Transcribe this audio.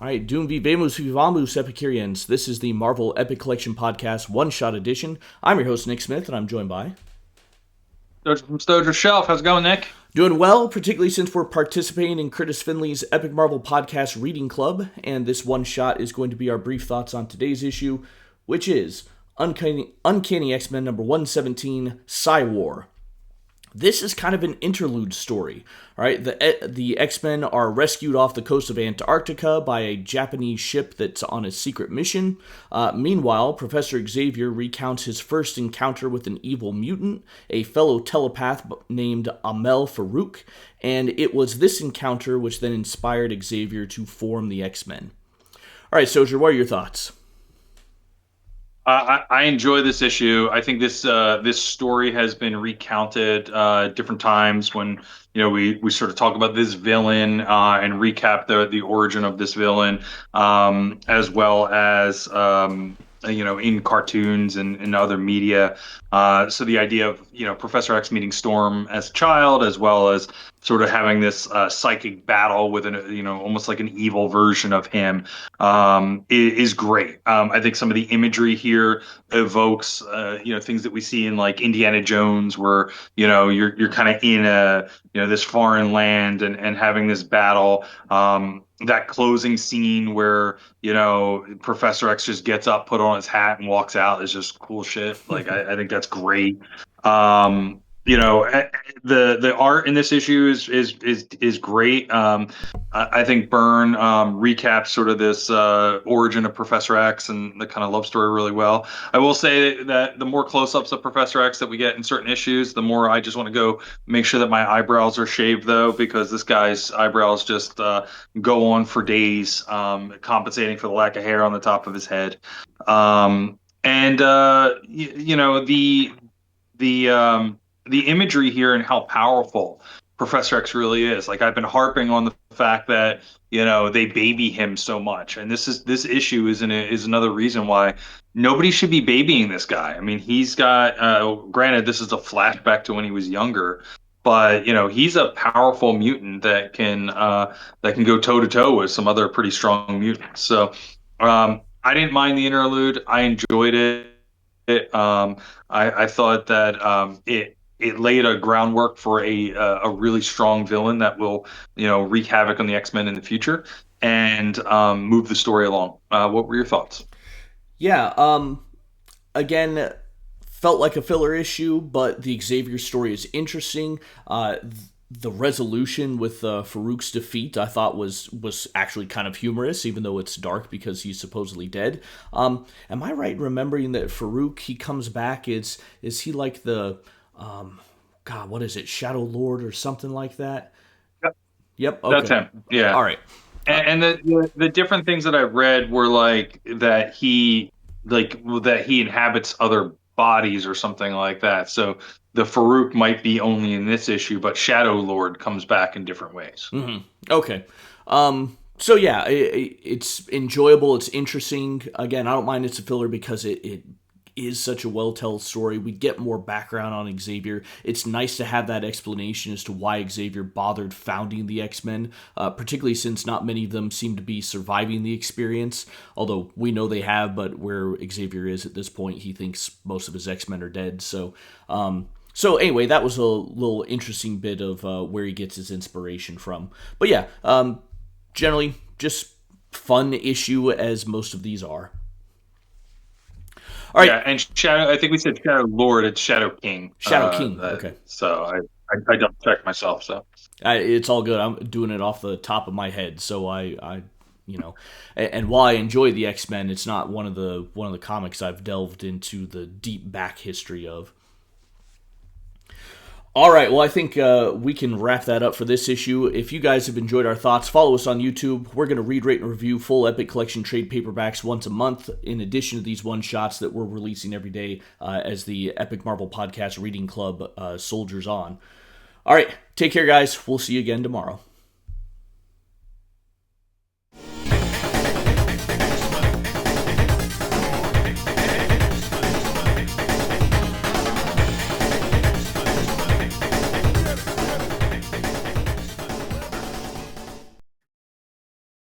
All right, Doom Vivamus Vivamus Epicureans. This is the Marvel Epic Collection Podcast One-Shot Edition. I'm your host, Nick Smith, and I'm joined by... Stojr from Stojr Shelf. How's it going, Nick? Doing well, particularly since we're participating in Kurtis Findlay's Epic Marvel Podcast Reading Club, and this one-shot is going to be our brief thoughts on today's issue, which is Uncanny X Men number 117, Psy-War. This is kind of an interlude story, right? The X-Men are rescued off the coast of Antarctica by a Japanese ship that's on a secret mission. Meanwhile, Professor Xavier recounts his first encounter with an evil mutant, a fellow telepath named Amel Farouk, and it was this encounter which then inspired Xavier to form the X-Men. All right, Stojr, what are your thoughts? I enjoy this issue. I think this story has been recounted different times when we sort of talk about this villain and recap the origin of this villain, as well as in cartoons and other media. So the idea of Professor X meeting Storm as a child, as well as sort of having this psychic battle with an almost like an evil version of him, is great. I think some of the imagery here evokes things that we see in like Indiana Jones, where you're kind of in this foreign land and having this battle. That closing scene where Professor X just gets up, put on his hat, and walks out is just cool shit. Like I think that's great. The art in this issue is great. I think Byrne recaps sort of this origin of Professor X and the kind of love story really well. I will say that the more close-ups of Professor X that we get in certain issues, the more I just want to go make sure that my eyebrows are shaved, though, because this guy's eyebrows just go on for days, compensating for the lack of hair on the top of his head. The imagery here and how powerful Professor X really is. Like, I've been harping on the fact that they baby him so much, and this issue is another reason why nobody should be babying this guy. I mean, he's got granted, this is a flashback to when he was younger, but he's a powerful mutant that can go toe to toe with some other pretty strong mutants. So I didn't mind the interlude. I enjoyed it. I thought that it laid a groundwork for a really strong villain that will wreak havoc on the X-Men in the future and move the story along. What were your thoughts? Yeah, again, felt like a filler issue, but the Xavier story is interesting. The resolution with Farouk's defeat, I thought was actually kind of humorous, even though it's dark because he's supposedly dead. Am I right in remembering that Farouk, he comes back? Is he like the God, what is it, Shadow Lord or something like that? Yep. Yep. That's Okay. him. Yeah. All right. And the different things that I read were like that he inhabits other bodies or something like that. So the Farouk might be only in this issue, but Shadow Lord comes back in different ways. Mm-hmm. Okay. So yeah, it's enjoyable. It's interesting. Again, I don't mind it's a filler because it is such a well-told story. We get more background on Xavier. It's nice to have that explanation as to why Xavier bothered founding the X-Men, particularly since not many of them seem to be surviving the experience, although we know they have, but where Xavier is at this point, he thinks most of his X-Men are dead. So anyway, that was a little interesting bit of where he gets his inspiration from. But yeah, generally just fun issue as most of these are. All right. Yeah, and Shadow. I think we said Shadow Lord. It's Shadow King. Shadow King. Okay. So I double checked myself. So it's all good. I'm doing it off the top of my head. So and while I enjoy the X-Men, it's not one of the comics I've delved into the deep back history of. All right, well, I think we can wrap that up for this issue. If you guys have enjoyed our thoughts, follow us on YouTube. We're going to read, rate, and review full Epic Collection trade paperbacks once a month, in addition to these one-shots that we're releasing every day as the Epic Marvel Podcast Reading Club soldiers on. All right, take care, guys. We'll see you again tomorrow.